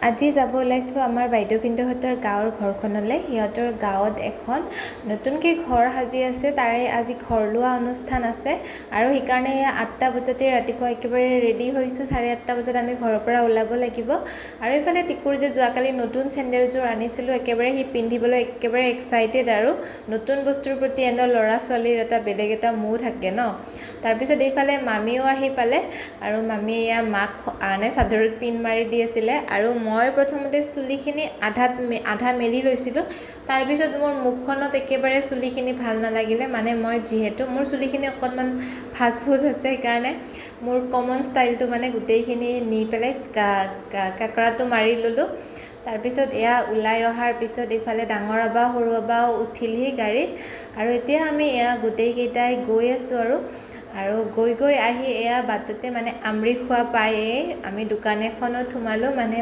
আজি যাব ওলাইছোঁ আমাৰ বাইদেউ ভিনদেউহঁতৰ গাঁৱৰ ঘৰখনলৈ। সিহঁতৰ গাঁৱত এখন নতুনকৈ ঘৰ সাজি আছে, তাৰে আজি ঘৰ লোৱা অনুষ্ঠান আছে আৰু সেইকাৰণে 8টা বজাতে ৰাতিপুৱা একেবাৰে ৰেডি হৈছোঁ। 8:30 বজাত আমি ঘৰৰ পৰা ওলাব লাগিব। আৰু এইফালে টিকুৰ যে যোৱাকালি নতুন চেণ্ডেলযোৰ আনিছিলোঁ, একেবাৰে সি পিন্ধিবলৈ একেবাৰে এক্সাইটেড আৰু নতুন বস্তুৰ প্ৰতি এনেও ল'ৰা ছোৱালীৰ এটা বেলেগ এটা মোহ থাকে ন। তাৰপিছত এইফালে মামীও আহি পালে আৰু মামীয়ে এয়া মাক চাদৰত পিন মাৰি দি আছিলে আৰু মই প্ৰথমতে চুলিখিনি আধা মেলি লৈছিলোঁ। তাৰপিছত মোৰ মুখখনত একেবাৰে চুলিখিনি ভাল নালাগিলে, মানে মই যিহেতু মোৰ চুলিখিনি অকণমান ভাজ ভুজ আছে, সেইকাৰণে মোৰ কমন ষ্টাইলটো মানে গোটেইখিনি নি পেলাই কাকৰাটো মাৰি ল'লোঁ। তাৰপিছত এয়া ওলাই অহাৰ পিছত এইফালে ডাঙৰ আবা সৰু আবাও উঠিলহি গাড়ীত আৰু এতিয়া আমি এয়া গোটেইকেইটাই গৈ আছোঁ আৰু গৈ আহি এয়া বাটতে মানে আমৃত খোৱা পায়েই আমি দোকান এখনত সোমালোঁ। মানে